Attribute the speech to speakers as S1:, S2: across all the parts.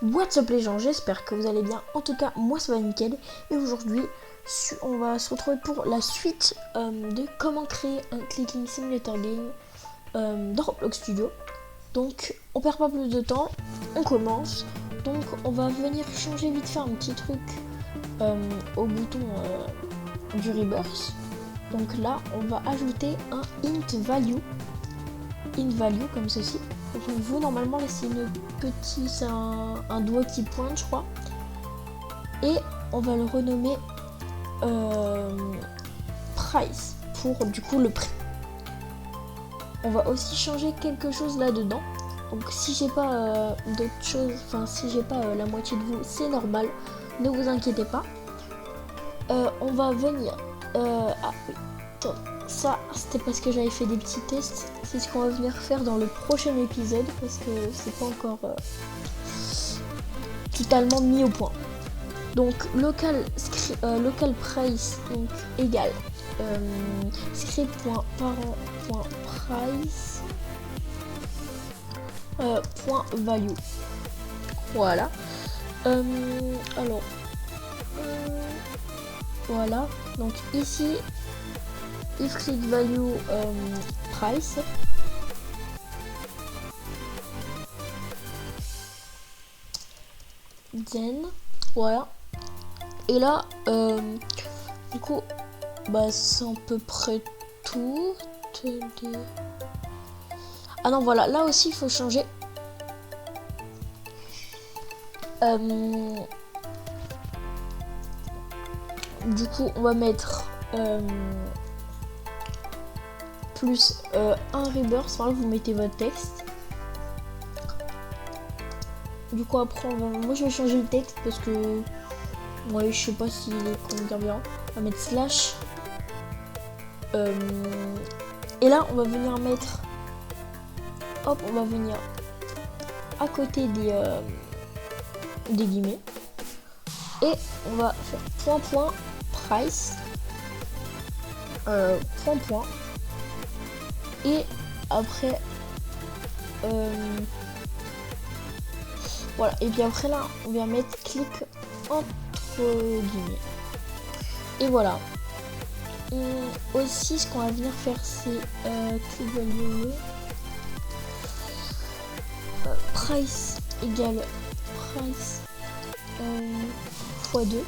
S1: What's up les gens, j'espère que vous allez bien. En tout cas, moi ça va nickel. Et aujourd'hui, on va se retrouver pour la suite de comment créer un Clicking Simulator Game dans Roblox Studio. Donc, on perd pas plus de temps, on commence. Donc, on va venir changer vite fait un petit truc au bouton du Rebirth. Donc là, on va ajouter un int value comme ceci. Donc vous, normalement, là c'est un doigt qui pointe, je crois. Et on va le renommer price pour du coup le prix. On va aussi changer quelque chose là-dedans. Donc si j'ai pas d'autres choses, enfin si j'ai pas la moitié de vous, c'est normal. Ne vous inquiétez pas. On va venir... ah oui, attends. Ça, c'était parce que j'avais fait des petits tests. C'est ce qu'on va venir faire dans le prochain épisode parce que c'est pas encore totalement mis au point. Donc local price donc égal script.parent.price point value. Voilà. Alors voilà. Donc ici if click value price. Then voilà. Et là du coup bah c'est à peu près tout. Ah non voilà, là aussi il faut changer du coup on va mettre plus un rebirth. Enfin là vous mettez votre texte. Du coup après moi je vais changer le texte parce que ouais je sais pas si comment dire bien. On va mettre slash et là on va venir mettre hop, on va venir à côté des guillemets et on va faire point price point et après voilà, et puis après là on vient mettre clic entre guillemets et voilà. Aussi ce qu'on va venir faire c'est click value price égale price x2.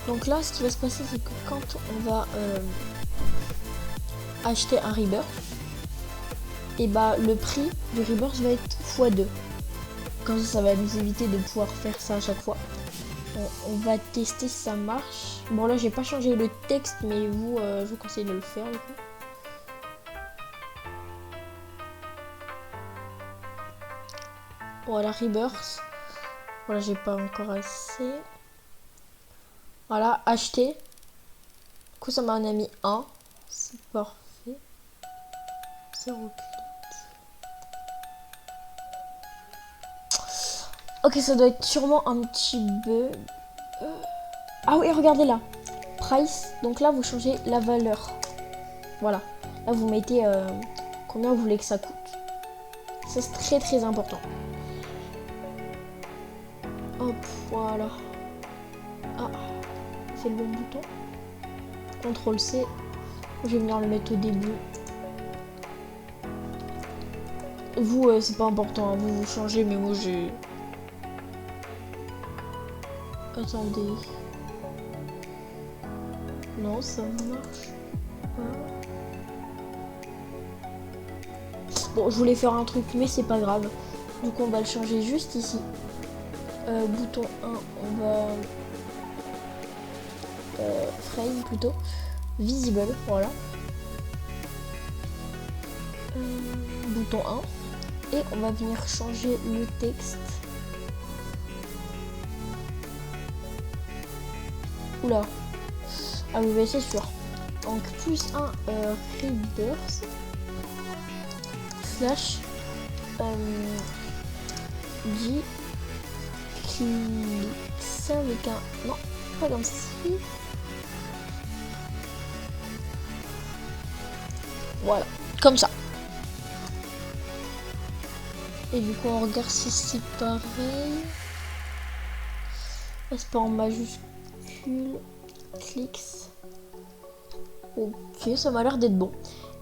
S1: Donc là ce qui va se passer c'est que quand on va acheter un rebirth, et bah le prix du rebirth va être x2. Comme ça va nous éviter de pouvoir faire ça à chaque fois. On va tester si ça marche. Bon là j'ai pas changé le texte mais vous je vous conseille de le faire du coup. Voilà rebirth. Voilà j'ai pas encore assez. Voilà acheter. Du coup ça m'a mis 1. C'est parfait. 0 clic. Ok ça doit être sûrement un petit bug. Ah oui regardez là. Price. Donc là vous changez la valeur. Voilà. Là vous mettez combien vous voulez que ça coûte. Ça c'est très important. Hop, voilà. Ah, c'est le bon bouton. CTRL C. Je vais venir le mettre au début. Vous, c'est pas important, hein. Vous changez, mais moi j'ai... Attendez. Non, ça marche pas. Bon, je voulais faire un truc, mais c'est pas grave. Du coup, on va le changer juste ici. Bouton 1, on va... frame plutôt. Visible, voilà. Bouton 1. Et on va venir changer le texte. Oula. Ah oui, c'est sûr. Donc, plus un rebirth. Slash. J. Ça avec un... Non, pas comme ça. Voilà, comme ça. Et du coup, on regarde si c'est pareil. C'est pas en majuscule. Clics. Ok, ça m'a l'air d'être bon.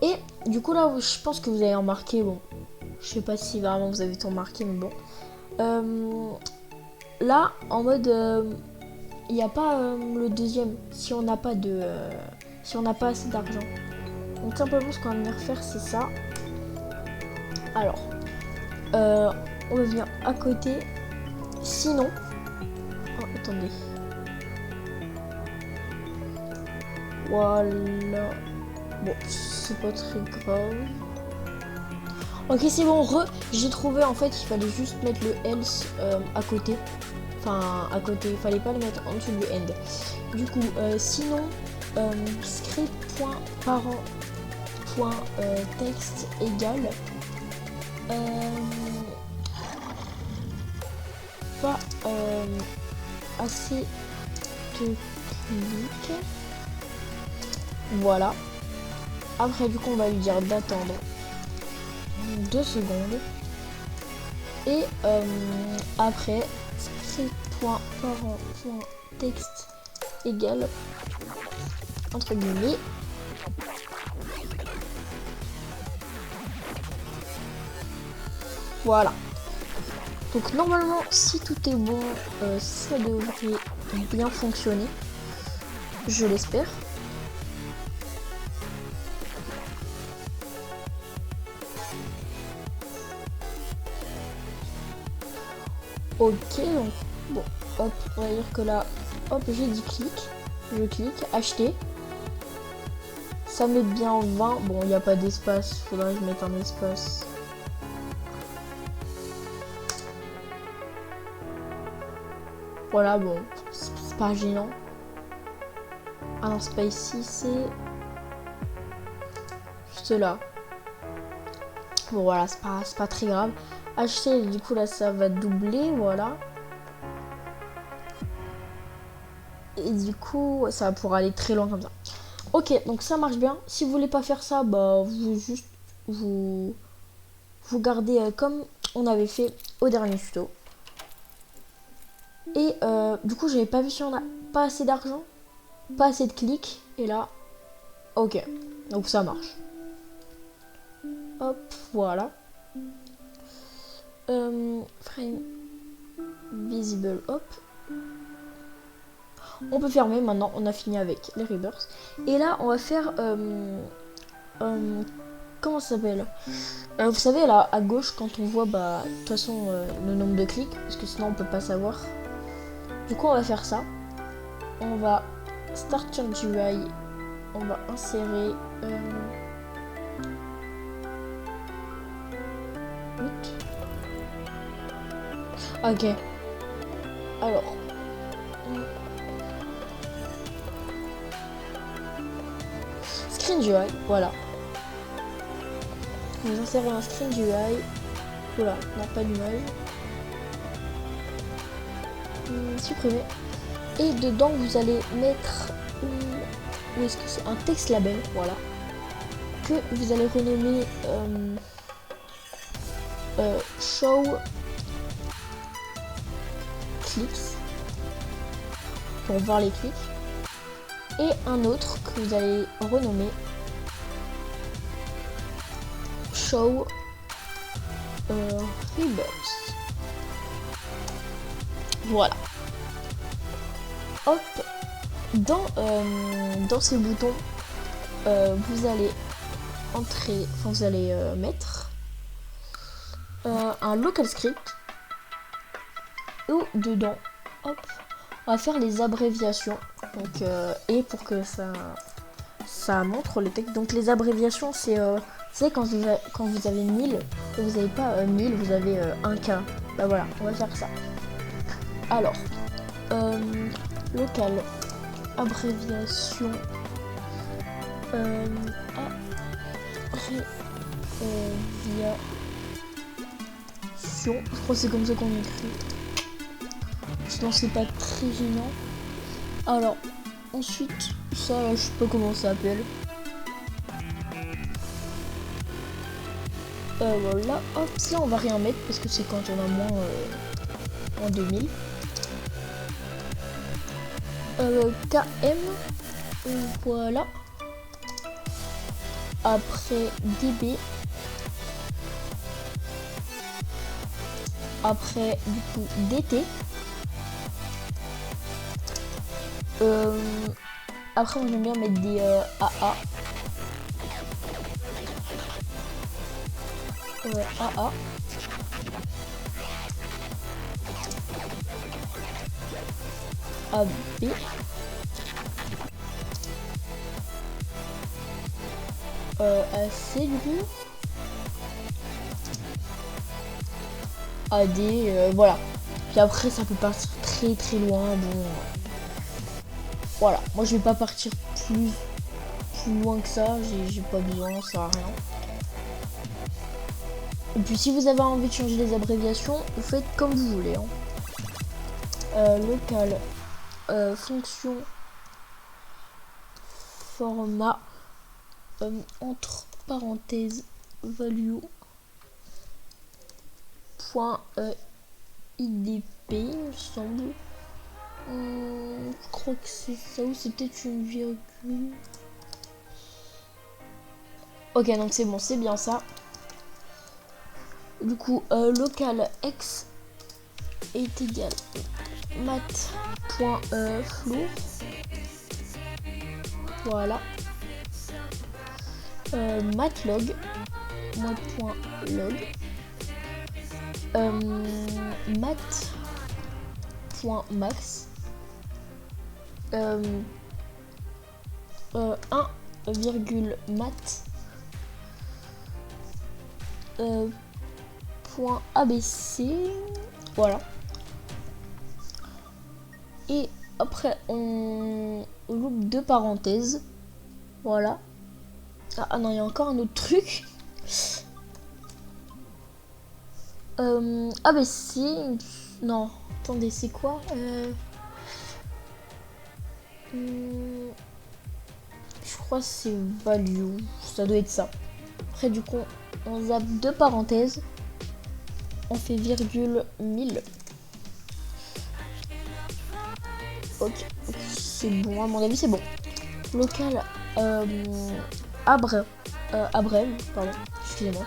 S1: Et du coup, là, je pense que vous avez remarqué, bon, je sais pas si vraiment vous avez tout remarqué, mais bon. Là, en mode, il n'y a pas le deuxième si on n'a pas de, si on n'a pas assez d'argent. Donc simplement, ce qu'on va venir faire, c'est ça. Alors, on va venir à côté. Sinon, oh, attendez. Voilà. Bon, c'est pas très grave. Ok, c'est bon, j'ai trouvé, en fait, il fallait juste mettre le else à côté. Enfin, à côté, il fallait pas le mettre en dessous du end. Du coup, sinon, script.parent.texte égale pas assez de clics. Voilà. Après, du coup, on va lui dire d'attendre 2 secondes. Et après, script.parent.texte égale entre guillemets voilà. Donc normalement, si tout est bon, ça devrait bien fonctionner. Je l'espère. Ok, donc bon, hop, on va dire que là, hop, j'ai dit clic. Je clique, acheter. Ça met bien en 20. Bon, il n'y a pas d'espace, faudrait que je mette un espace. Voilà, bon, c'est pas gênant. Ah non, c'est pas ici, c'est juste là. Bon, voilà, c'est pas très grave. Acheter, du coup, là, ça va doubler, voilà. Et du coup, ça va pouvoir aller très loin comme ça. Ok, donc ça marche bien. Si vous voulez pas faire ça, bah, vous gardez comme on avait fait au dernier tuto. Et du coup, j'avais pas vu si on a pas assez d'argent, pas assez de clics. Et là, ok, donc ça marche. Hop, voilà. Frame visible, hop. On peut fermer maintenant, on a fini avec les rebirths. Et là, on va faire... comment ça s'appelle, vous savez, là, à gauche, quand on voit, bah, de toute façon, le nombre de clics, parce que sinon, on peut pas savoir. Du coup, on va faire ça. On va Start Change UI. On va insérer... 8. Ok. Alors... Screen UI, voilà. On va insérer un screen UI. Voilà, non, pas d'image. Supprimer. Et dedans, vous allez mettre... où est-ce que c'est un texte label, voilà. Que vous allez renommer... show clics pour voir les clics, et un autre que vous allez renommer show rebirths. Voilà. Hop, dans ces boutons, vous allez entrer, enfin vous allez mettre un local script où dedans, hop, on va faire les abréviations. Donc, et pour que ça montre le texte. Donc les abréviations, c'est quand vous avez 1000 et vous n'avez pas 1000, vous avez 1K. Bah voilà, on va faire ça. Alors, local abréviation je crois que c'est comme ça qu'on écrit. Sinon c'est pas très gênant. Alors, ensuite, ça, je sais pas comment ça s'appelle. Voilà, hop, ça on va rien mettre parce que c'est quand on a moins en 2000. KM, voilà. Après DB. Après du coup DT. Après on aime bien mettre des AA. AA. AB. AC du coup. AD, voilà. Puis après ça peut partir très très loin. Bon, voilà. Moi je vais pas partir plus loin que ça. J'ai pas besoin, ça sert à rien. Et puis si vous avez envie de changer les abréviations, vous faites comme vous voulez. Hein. Local, fonction, format, entre parenthèses, value, point IDP, il me semble. Je crois que c'est ça, ou c'est peut-être une virgule. Ok, donc c'est bon, c'est bien ça. Du coup, local x est égal mat.floor. Voilà. Matlog. Mat.log. Mat.max. 1,mat. Point ABC, voilà. Et après on loupe deux parenthèses, voilà. Ah non, il y a encore un autre truc. ABC, non, attendez, c'est quoi je crois que c'est value, ça doit être ça. Après du coup on zappe deux parenthèses, on fait virgule 1000. Ok, c'est bon, à mon avis c'est bon. Local abrève, pardon, excusez-moi.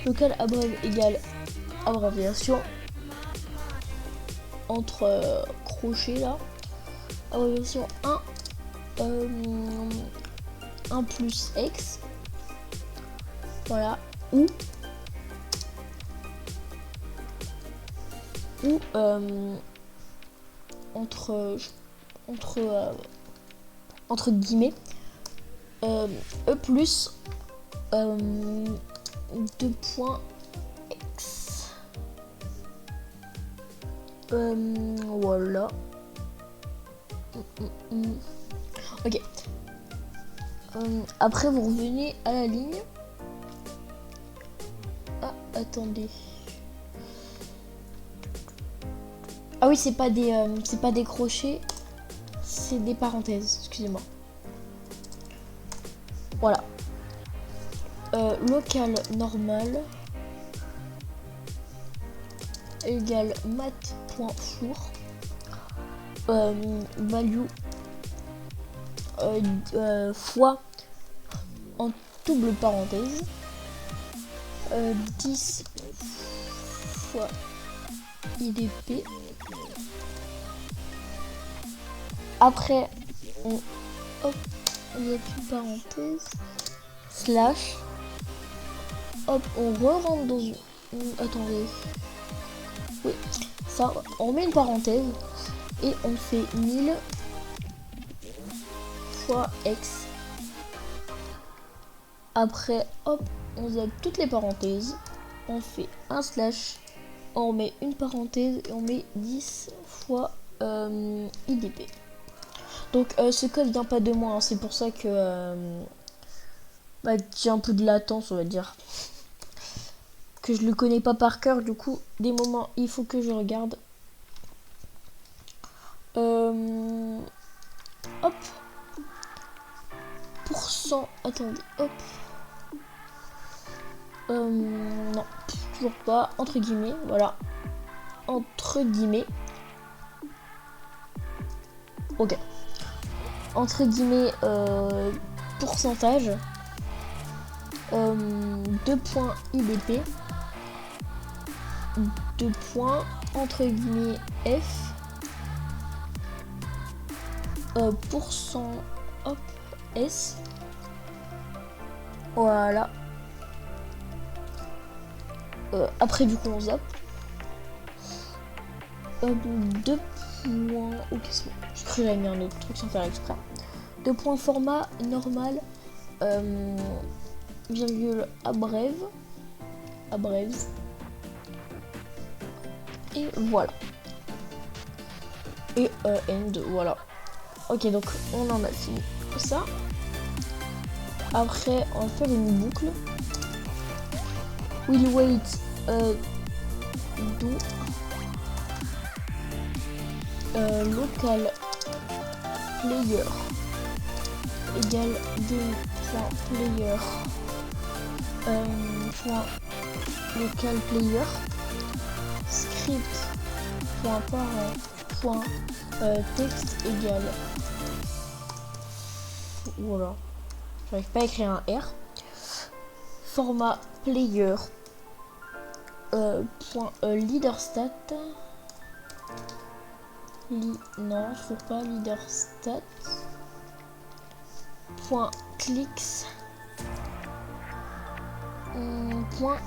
S1: Local abrève égale abréviation entre crochets là. Abréviation 1 plus x. Voilà. Ou entre guillemets e plus 2 points x. Voilà. Ok. Après vous revenez à la ligne. Ah, attendez. Ah oui, c'est pas des crochets, c'est des parenthèses, excusez-moi. Voilà. Local normal égale mat.floor value fois en double parenthèse 10 fois IDP. Après on hop, on a une parenthèse slash, hop, on re-rentre dans une... Attendez. Oui, ça, on met une parenthèse et on fait 1000 fois x. Après, hop, on zappe toutes les parenthèses, on fait un slash, on met une parenthèse et on met 10 fois IDP. Donc ce code vient pas de moi, hein, c'est pour ça que j'ai un peu de latence, on va dire. Que je le connais pas par cœur, du coup, des moments, il faut que je regarde. Hop. Pourcent, attendez, hop. Non, toujours pas. Entre guillemets, voilà. Entre guillemets. Ok. Entre guillemets, pourcentage. 2 points IDP. 2 points, entre guillemets, F. Pourcent, hop, S. Voilà. Après, du coup, on zappe. 2 points. Ok, c'est bon. Je crois que j'avais mis un autre truc sans faire exprès. 2 points format normal. Virgule abrève. Et voilà. Et end, voilà. Ok, donc on en a fini ça. Après, on va faire une boucle. Will wait do local player égale game.player point local player script.parent texte égale, voilà, j'arrive pas à écrire un R, format player leader stat non je trouve pas leader stat point clicks point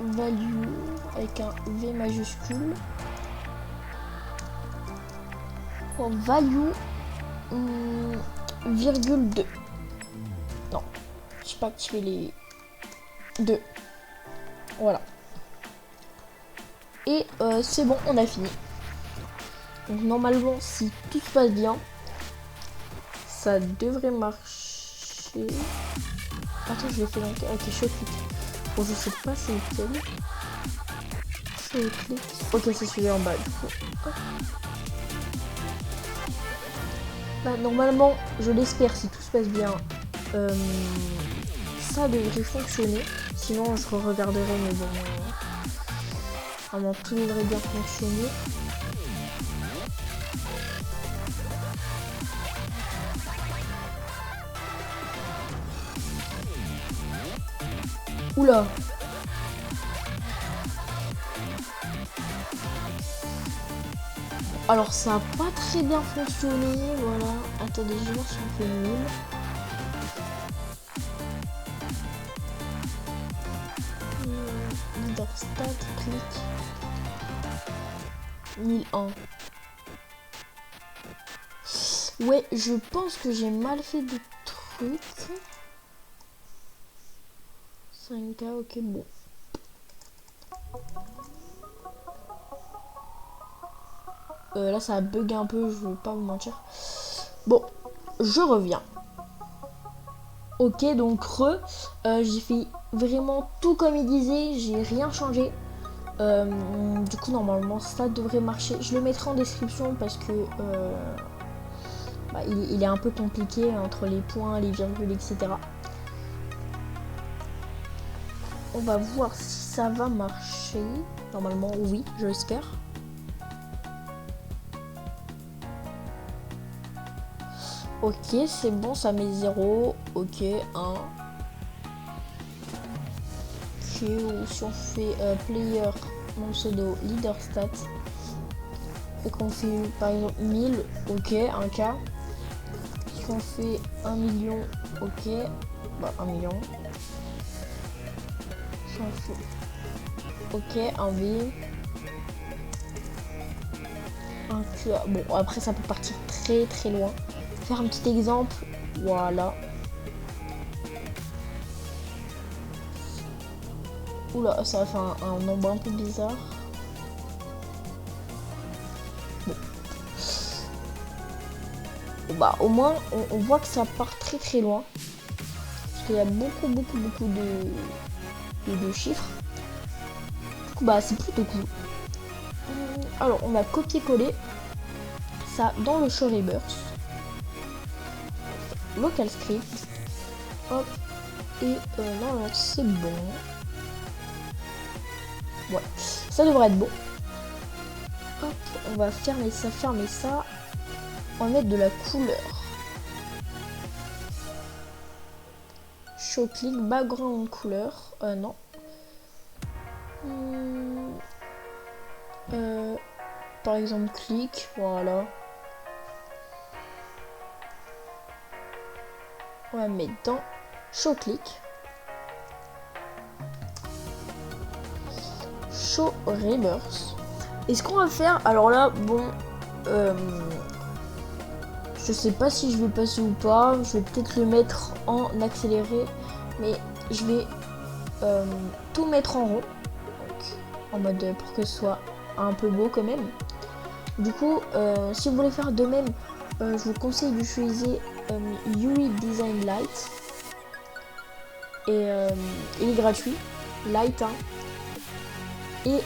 S1: value avec un V majuscule point value virgule 2. Non, je sais pas activer les 2. Voilà. Et c'est bon, on a fini. Donc normalement, si tout se passe bien, ça devrait marcher. Attends, je l'ai fait donc avec les shotclick. Bon, je sais pas c'est lequel. Shotclick. Ok, c'est celui en bas du coup. Bah, normalement, je l'espère, si tout se passe bien, ça devrait fonctionner. Sinon, je regarderai, mais bon, vraiment, tout devrait bien fonctionner. Oula! Alors ça n'a pas très bien fonctionné, voilà. Attendez, je vais voir si on fait nul. Leader stat, clic. 1001. Ouais, je pense que j'ai mal fait de trucs. 5K, ok, bon. Là, ça a bugué un peu, je veux pas vous mentir. Bon, je reviens. Ok, donc j'ai fait vraiment tout comme il disait, j'ai rien changé. Du coup, normalement, ça devrait marcher. Je le mettrai en description parce que il est un peu compliqué entre les points, les virgules, etc. On va voir si ça va marcher. Normalement, oui, je l'espère. Ok, c'est bon, ça met 0. Ok, 1. Ok, ou si on fait player, mon pseudo, leader stat. Et qu'on fait par exemple 1000, ok, 1K. Si on fait 1 million, ok. Bah, 1 million. Si on fait. Ok, un V. Un Q. Bon, après, ça peut partir très très loin. Faire un petit exemple, voilà. Oula, ça va faire un nombre un peu bizarre. Bon. Bon bah au moins on voit que ça part très très loin. Parce qu'il y a beaucoup de chiffres. Du coup bah c'est plutôt cool. Alors on a copié-collé ça dans le show reverse. Local script. Hop. Et non, c'est bon. Ouais, ça devrait être bon. Hop, on va fermer ça, fermer ça. On va mettre de la couleur. Show click, background couleur. Non. Par exemple, clic, voilà. On va mettre dans show click. Show rebirth. Et ce qu'on va faire, alors là, bon, je sais pas si je vais passer ou pas. Je vais peut-être le mettre en accéléré, mais je vais tout mettre en rond, donc, en mode pour que ce soit un peu beau quand même. Du coup, si vous voulez faire de même, je vous conseille d'utiliser UI Design Light. Et il est gratuit, Light, hein, et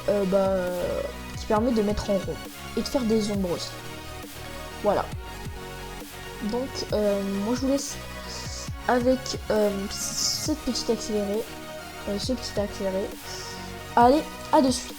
S1: qui permet de mettre en rond et de faire des ombres aussi. Voilà. Donc, moi je vous laisse avec cette petite accélérée, ce petit accéléré. Allez, à de suite.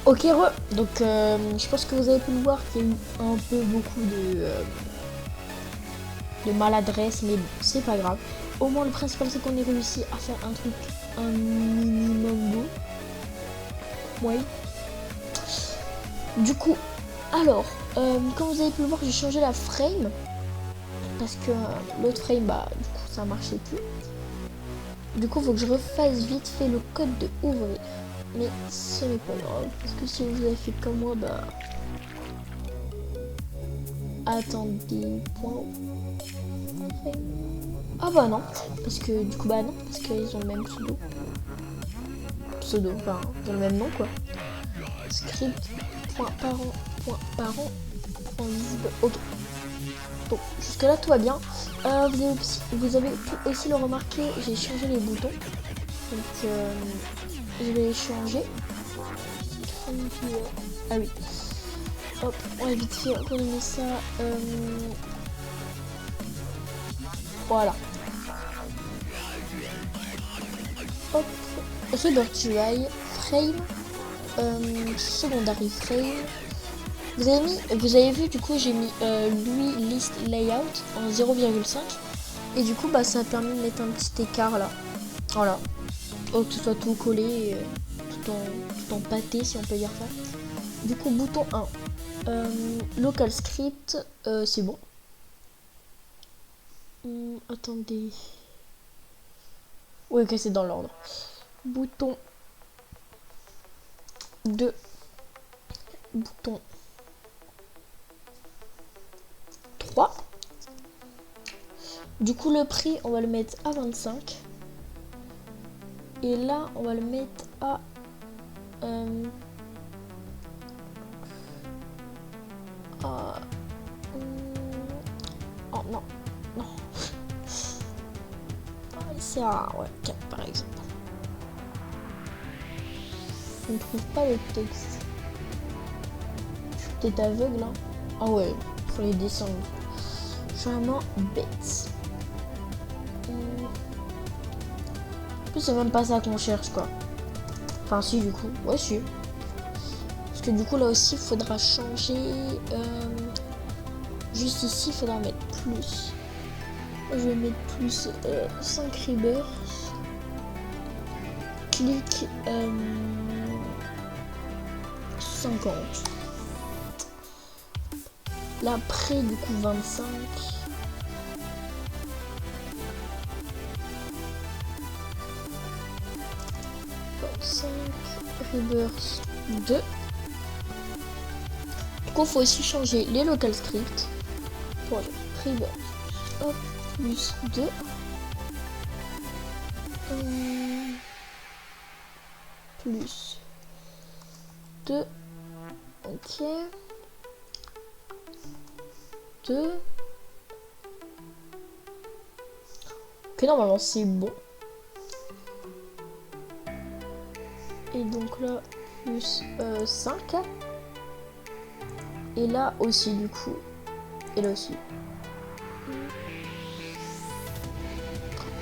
S1: Ok, donc je pense que vous avez pu le voir qu'il y a eu un peu beaucoup de maladresse, mais c'est pas grave. Au moins le principal c'est qu'on ait réussi à faire un truc un minimum beau. Ouais. Du coup, alors, comme vous avez pu le voir, j'ai changé la frame. Parce que l'autre frame, bah du coup ça marchait plus. Du coup, il faut que je refasse vite fait le code de ouvrir. Mais ce n'est pas grave, parce que si vous avez fait comme moi, bah... Attendez, point. Ah bah non, parce que du coup, bah non, parce qu'ils ont le même pseudo. Pseudo, enfin, ils ont le même nom, quoi. Script.parent.visible, ok. Bon, jusque là, tout va bien. Vous avez pu aussi le remarquer, j'ai changé les boutons. Donc, je vais les changer. Ah oui. Hop, on va vite fait renommer ça. Voilà. Hop. Revertual frame. Secondary frame. Vous avez vu du coup j'ai mis lui list layout en 0,5 et du coup bah ça a permis de mettre un petit écart là. Voilà. Oh, que ce soit tout collé, tout en pâté si on peut dire ça. Du coup bouton 1. Local script, c'est bon. Attendez. Oui, ok, c'est dans l'ordre. Bouton 2. Bouton 3. Du coup, le prix, on va le mettre à 25. Et là, on va le mettre à... oh non, non. C'est à 4 par exemple. Je ne trouve pas le texte. Je suis peut-être aveugle. Hein. Ah ouais, il faut les descendre. Je suis vraiment bête. En plus, c'est même pas ça qu'on cherche quoi. Enfin, si, du coup. Ouais, si. Parce que du coup, là aussi, il faudra changer. Juste ici, il faudra mettre plus. Je vais mettre plus 5 rebirths. Clic 50. Là, près du coup 25. Rebirth 2. Du coup, il faut aussi changer les local scripts. Pour les rebirth. Hop, plus 2. Plus 2. Ok. 2. Ok, normalement c'est bon. Et donc là, plus 5. Et là aussi du coup. Et là aussi.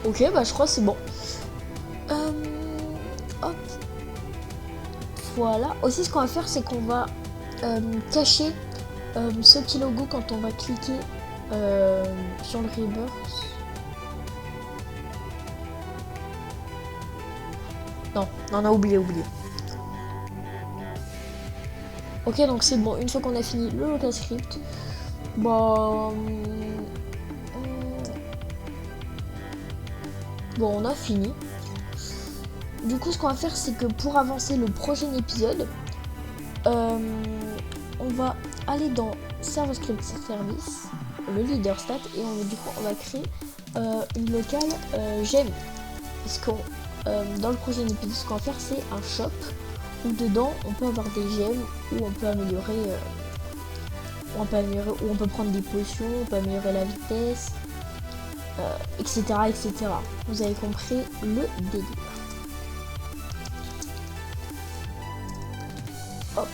S1: Ok, bah je crois que c'est bon. Hop. Voilà. Aussi ce qu'on va faire, c'est qu'on va cacher ce petit logo quand on va cliquer sur le rebirth. Non, on a oublié. Ok, donc c'est bon. Une fois qu'on a fini le local script, bon, on a fini. Du coup, ce qu'on va faire, c'est que pour avancer le prochain épisode, on va aller dans Server Script Service, le leader stat, et du coup, on va créer une locale gemme. Parce qu'on dans le prochain épisode, ce qu'on va faire, c'est un shop où dedans on peut avoir des gemmes, où on peut améliorer, où on peut prendre des potions, on peut améliorer la vitesse, etc., etc. Vous avez compris le délire. Hop.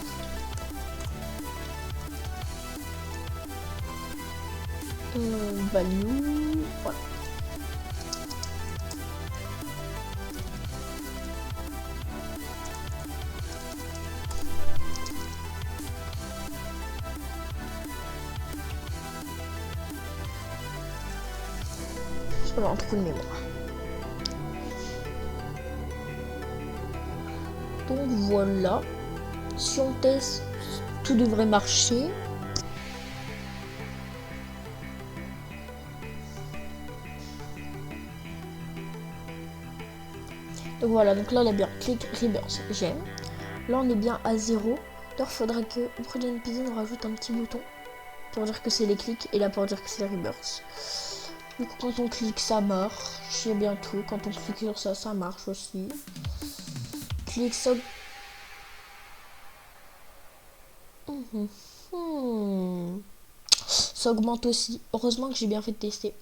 S1: Value, voilà. J'avais un trou de mémoire. Donc voilà. Si on teste, tout devrait marcher. Donc voilà, donc là on a bien click reverse, j'aime. Là on est bien à 0. Alors il faudrait que Projet NPD nous rajoute un petit bouton pour dire que c'est les clics et là pour dire que c'est les reverse. Du coup quand on clique ça marche, j'ai bien tout. Quand on clique sur ça, ça marche aussi. Clique ça. Ça augmente aussi. Heureusement que j'ai bien fait de tester.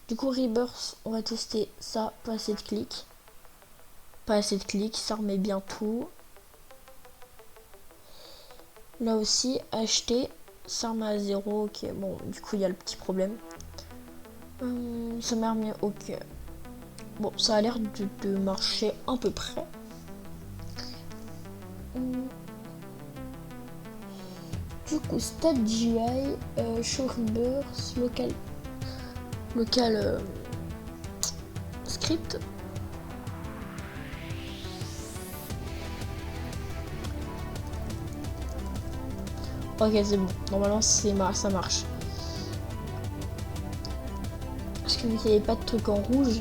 S1: Du coup reverse, on va tester ça, pas assez de clics. Pas assez de clics, ça remet bien tout. Là aussi, acheter, ça remet à 0, ok, bon, du coup, il y a le petit problème. Ça m'a remis, ok. Bon, ça a l'air de marcher à peu près. Du coup, Stat GI, Show Reverse, local script. Ok, c'est bon. Normalement, ça marche. Parce que vu qu'il n'y avait pas de truc en rouge,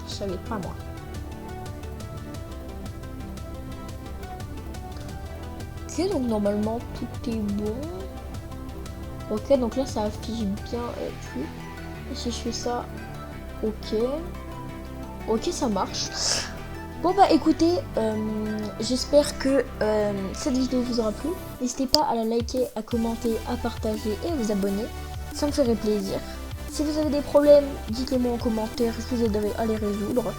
S1: je savais pas moi. Ok, donc normalement, tout est bon. Ok, donc là, ça affiche bien tout. Et si je fais ça, ok. Ok, ça marche. Bon bah écoutez, j'espère que cette vidéo vous aura plu. N'hésitez pas à la liker, à commenter, à partager et à vous abonner. Ça me ferait plaisir. Si vous avez des problèmes, dites-les moi en commentaire, je vous aiderai à les résoudre.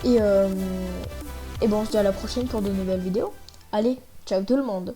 S1: Et bon, on se dit à la prochaine pour de nouvelles vidéos. Allez, ciao tout le monde!